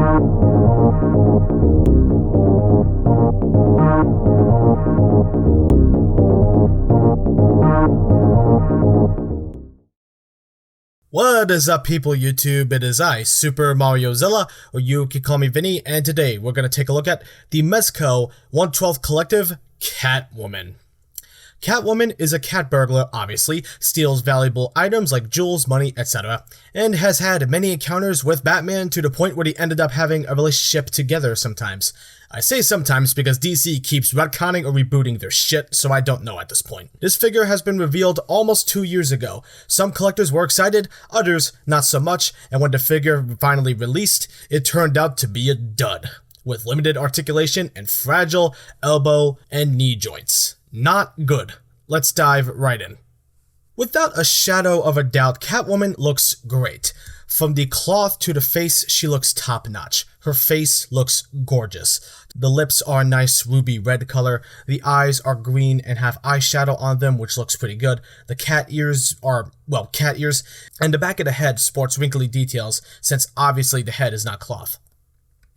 What is up, people YouTube? It is I, Super Mariozilla, or you can call me Vinny, and today we're going to take a look at the Mezco 112th Collective Catwoman. Catwoman is a cat burglar, obviously, steals valuable items like jewels, money, etc., and has had many encounters with Batman to the point where they ended up having a relationship together sometimes. I say sometimes because DC keeps retconning or rebooting their shit, so I don't know at this point. This figure has been revealed almost 2 years ago. Some collectors were excited, others not so much, and when the figure finally released, it turned out to be a dud, with limited articulation and fragile elbow and knee joints. Not good. Let's dive right in. Without a shadow of a doubt, Catwoman looks great. From the cloth to the face, she looks top-notch. Her face looks gorgeous. The lips are a nice ruby red color. The eyes are green and have eyeshadow on them, which looks pretty good. The cat ears are, well, cat ears. And the back of the head sports wrinkly details, since obviously the head is not cloth.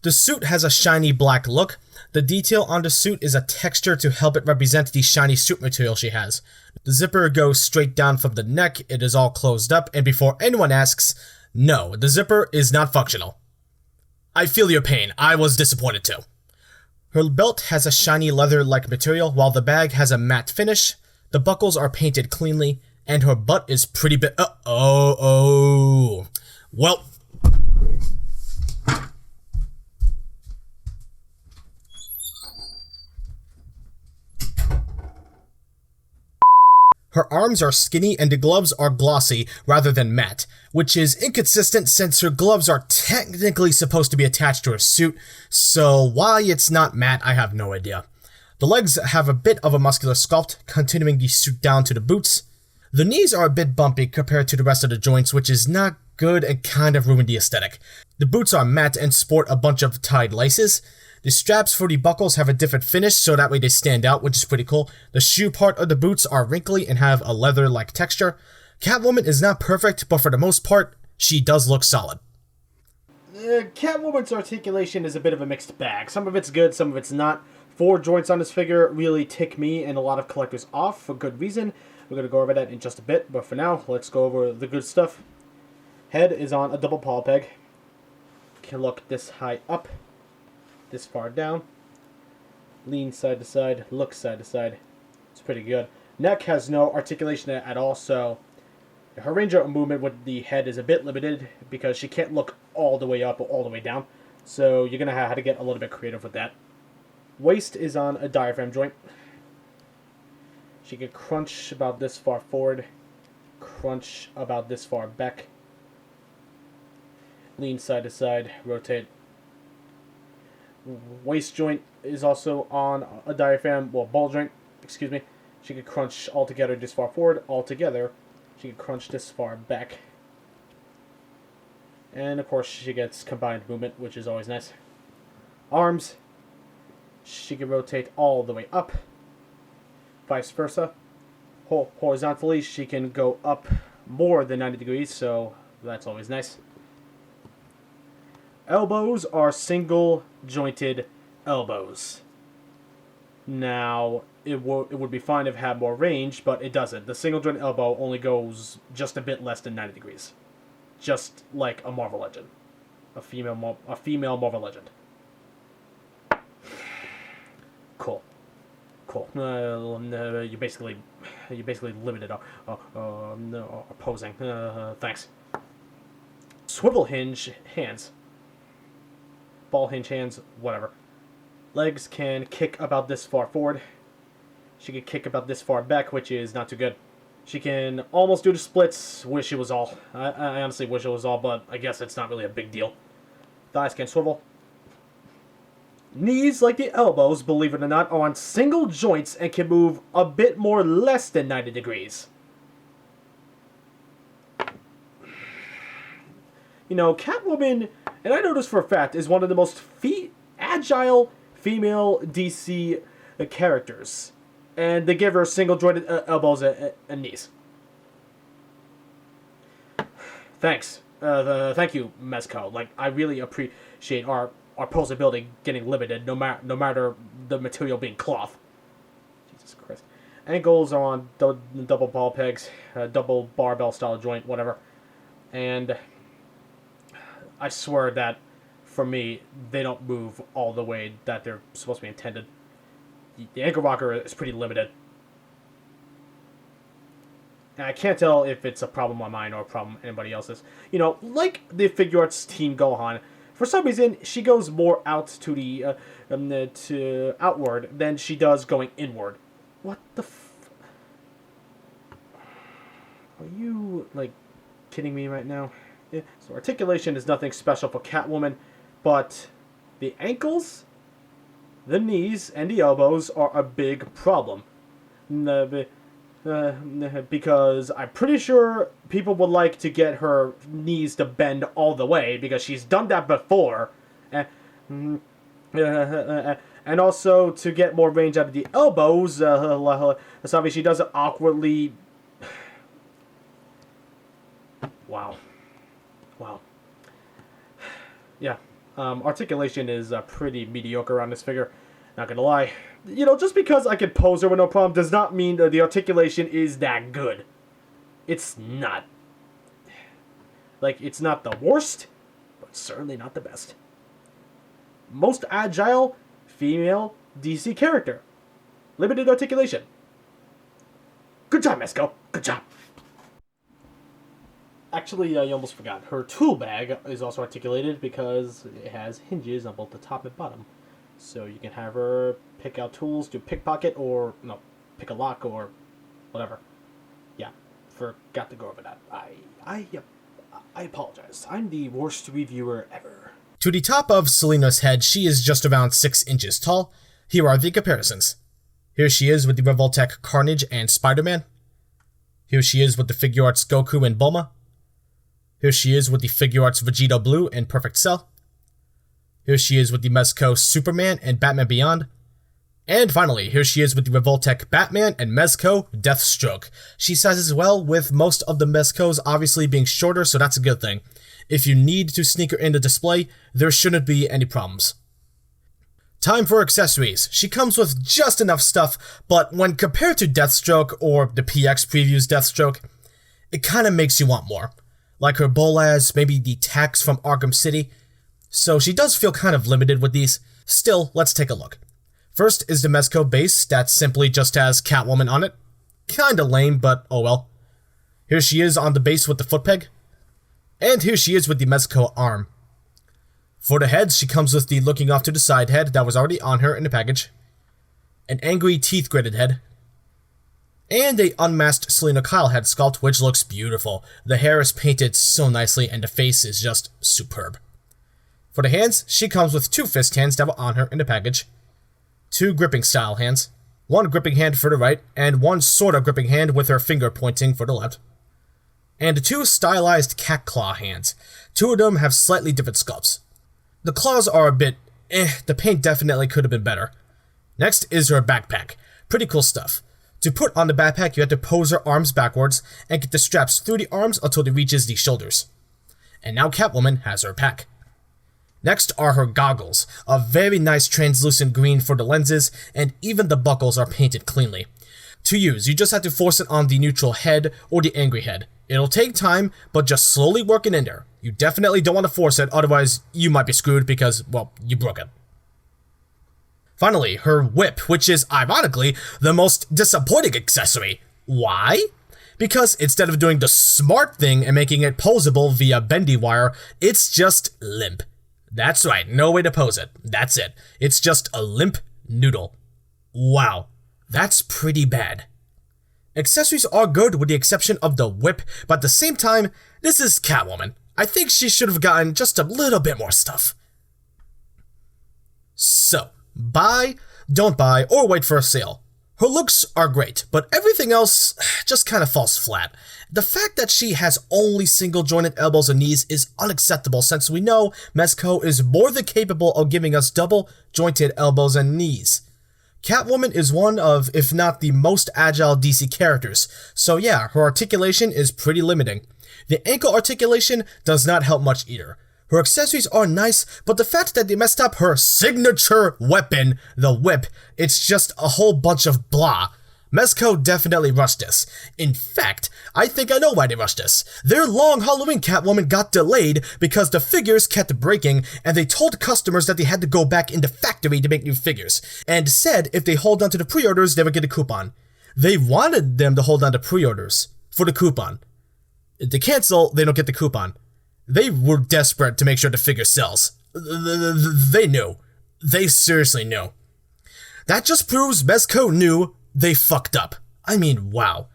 The suit has a shiny black look. The detail on the suit is a texture to help it represent the shiny suit material she has. The zipper goes straight down from the neck, it is all closed up, and before anyone asks, no, the zipper is not functional. I feel your pain, I was disappointed too. Her belt has a shiny leather-like material, while the bag has a matte finish. The buckles are painted cleanly, and her butt is pretty big. Well, her arms are skinny and the gloves are glossy rather than matte, which is inconsistent since her gloves are technically supposed to be attached to her suit, so why it's not matte, I have no idea. The legs have a bit of a muscular sculpt, continuing the suit down to the boots. The knees are a bit bumpy compared to the rest of the joints, which is not good and kind of ruined the aesthetic. The boots are matte and sport a bunch of tied laces. The straps for the buckles have a different finish, so that way they stand out, which is pretty cool. The shoe part of the boots are wrinkly and have a leather-like texture. Catwoman is not perfect, but for the most part, she does look solid. Catwoman's articulation is a bit of a mixed bag. Some of it's good, some of it's not. 4 joints on this figure really tick me and a lot of collectors off for good reason. We're going to go over that in just a bit, but for now, let's go over the good stuff. Head is on a double paw peg. Can look this high up. This far down, lean side to side, look side to side. It's pretty good. Neck has no articulation at all, so her range of movement with the head is a bit limited because she can't look all the way up or all the way down. So you're gonna have to get a little bit creative with that. Waist is on a diaphragm joint. She can crunch about this far forward, crunch about this far back, lean side to side, rotate. Waist joint is also on a diaphragm, well, ball joint, excuse me. She could crunch all together this far forward, all together. She could crunch this far back. And of course, she gets combined movement, which is always nice. Arms, she can rotate all the way up, vice versa. Horizontally, she can go up more than 90 degrees, so that's always nice. Elbows are single jointed elbows. Now, it would be fine if it had more range, but it doesn't. The single joint elbow only goes just a bit less than 90 degrees. Just like a Marvel Legend. A female Marvel Legend. Cool. You basically limited opposing. Thanks. Swivel hinge hands. Ball hinge hands, whatever. Legs can kick about this far forward. She can kick about this far back, which is not too good. She can almost do the splits. Wish it was all. I honestly wish it was all, but I guess it's not really a big deal. Thighs can swivel. Knees, like the elbows, believe it or not, are on single joints and can move a bit more less than 90 degrees. You know, Catwoman, and I know this for a fact, is one of the most agile female DC characters. And they give her single-jointed elbows and knees. Thanks. Thank you, Mezco. Like, I really appreciate our posability getting limited, no matter the material being cloth. Jesus Christ. Ankles are on double ball pegs, double barbell style joint, whatever. And I swear that, for me, they don't move all the way that they're supposed to be intended. The ankle rocker is pretty limited. And I can't tell if it's a problem on mine or a problem anybody else's. You know, like the figure arts team Gohan, for some reason she goes more out to the to outward than she does going inward. What the Are you, like, kidding me right now? Yeah. So articulation is nothing special for Catwoman, but the ankles, the knees, and the elbows are a big problem. Because I'm pretty sure people would like to get her knees to bend all the way, because she's done that before. And also to get more range out of the elbows, so she does it awkwardly. Wow. Yeah. Articulation is pretty mediocre on this figure. Not gonna lie. You know, just because I can pose her with no problem does not mean that the articulation is that good. It's not. Like, it's not the worst, but certainly not the best. Most agile female DC character. Limited articulation. Good job, Mezco. Good job. Actually, I almost forgot. Her tool bag is also articulated because it has hinges on both the top and bottom. So you can have her pick out tools, do pickpocket, or, no, pick a lock, or whatever. Yeah, forgot to go over that. I apologize. I'm the worst reviewer ever. To the top of Selina's head, she is just around 6 inches tall. Here are the comparisons. Here she is with the Revoltech Carnage and Spider-Man. Here she is with the Figure Arts Goku and Bulma. Here she is with the Figure Arts Vegeta Blue and Perfect Cell. Here she is with the Mezco Superman and Batman Beyond. And finally, here she is with the Revoltech Batman and Mezco Deathstroke. She sizes well, with most of the Mezcos obviously being shorter, so that's a good thing. If you need to sneak her in the display, there shouldn't be any problems. Time for accessories. She comes with just enough stuff, but when compared to Deathstroke or the PX Previews Deathstroke, it kinda makes you want more. Like her Bolas, maybe the tax from Arkham City. So she does feel kind of limited with these. Still, let's take a look. First is the Mezco base that simply just has Catwoman on it. Kinda lame, but oh well. Here she is on the base with the foot peg. And here she is with the Mezco arm. For the head, she comes with the looking off to the side head that was already on her in the package. An angry teeth-gritted head. And a unmasked Selina Kyle head sculpt, which looks beautiful. The hair is painted so nicely and the face is just superb. For the hands, she comes with 2 fist hands that were on her in the package, 2 gripping style hands, 1 gripping hand for the right, and 1 sort of gripping hand with her finger pointing for the left, and 2 stylized cat claw hands. 2 of them have slightly different sculpts. The claws are a bit the paint definitely could have been better. Next is her backpack. Pretty cool stuff. To put on the backpack, you have to pose her arms backwards and get the straps through the arms until it reaches the shoulders. And now Catwoman has her pack. Next are her goggles, a very nice translucent green for the lenses, and even the buckles are painted cleanly. To use, you just have to force it on the neutral head or the angry head. It'll take time, but just slowly work it in there. You definitely don't want to force it, otherwise you might be screwed because, well, you broke it. Finally, her whip, which is, ironically, the most disappointing accessory. Why? Because instead of doing the smart thing and making it posable via bendy wire, it's just limp. That's right, no way to pose it. That's it. It's just a limp noodle. Wow, that's pretty bad. Accessories are good with the exception of the whip, but at the same time, this is Catwoman. I think she should have gotten just a little bit more stuff. So, buy, don't buy, or wait for a sale. Her looks are great, but everything else just kind of falls flat. The fact that she has only single-jointed elbows and knees is unacceptable since we know Mezco is more than capable of giving us double-jointed elbows and knees. Catwoman is one of, if not the most agile DC characters, so yeah, her articulation is pretty limiting. The ankle articulation does not help much either. Her accessories are nice, but the fact that they messed up her signature weapon, the whip, it's just a whole bunch of blah. Mezco definitely rushed this. In fact, I think I know why they rushed this. Their long Halloween Catwoman got delayed because the figures kept breaking, and they told customers that they had to go back in the factory to make new figures, and said if they hold on to the pre-orders, they would get a coupon. They wanted them to hold on to pre-orders for the coupon. If they cancel, they don't get the coupon. They were desperate to make sure the figure sells. They knew. They seriously knew. That just proves Mezco knew they fucked up. I mean, wow.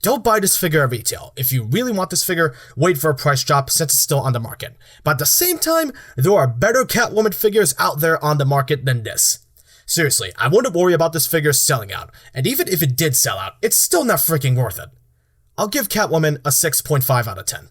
Don't buy this figure at retail. If you really want this figure, wait for a price drop since it's still on the market. But at the same time, there are better Catwoman figures out there on the market than this. Seriously, I wouldn't worry about this figure selling out. And even if it did sell out, it's still not freaking worth it. I'll give Catwoman a 6.5 out of 10.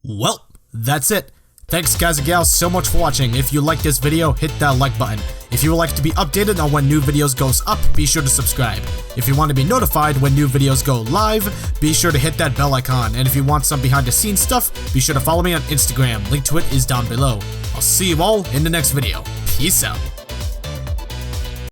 Well, that's it. Thanks guys and gals so much for watching. If you liked this video, hit that like button. If you would like to be updated on when new videos goes up, be sure to subscribe. If you want to be notified when new videos go live, be sure to hit that bell icon. And if you want some behind the scenes stuff, be sure to follow me on Instagram. Link to it is down below. I'll see you all in the next video. Peace out.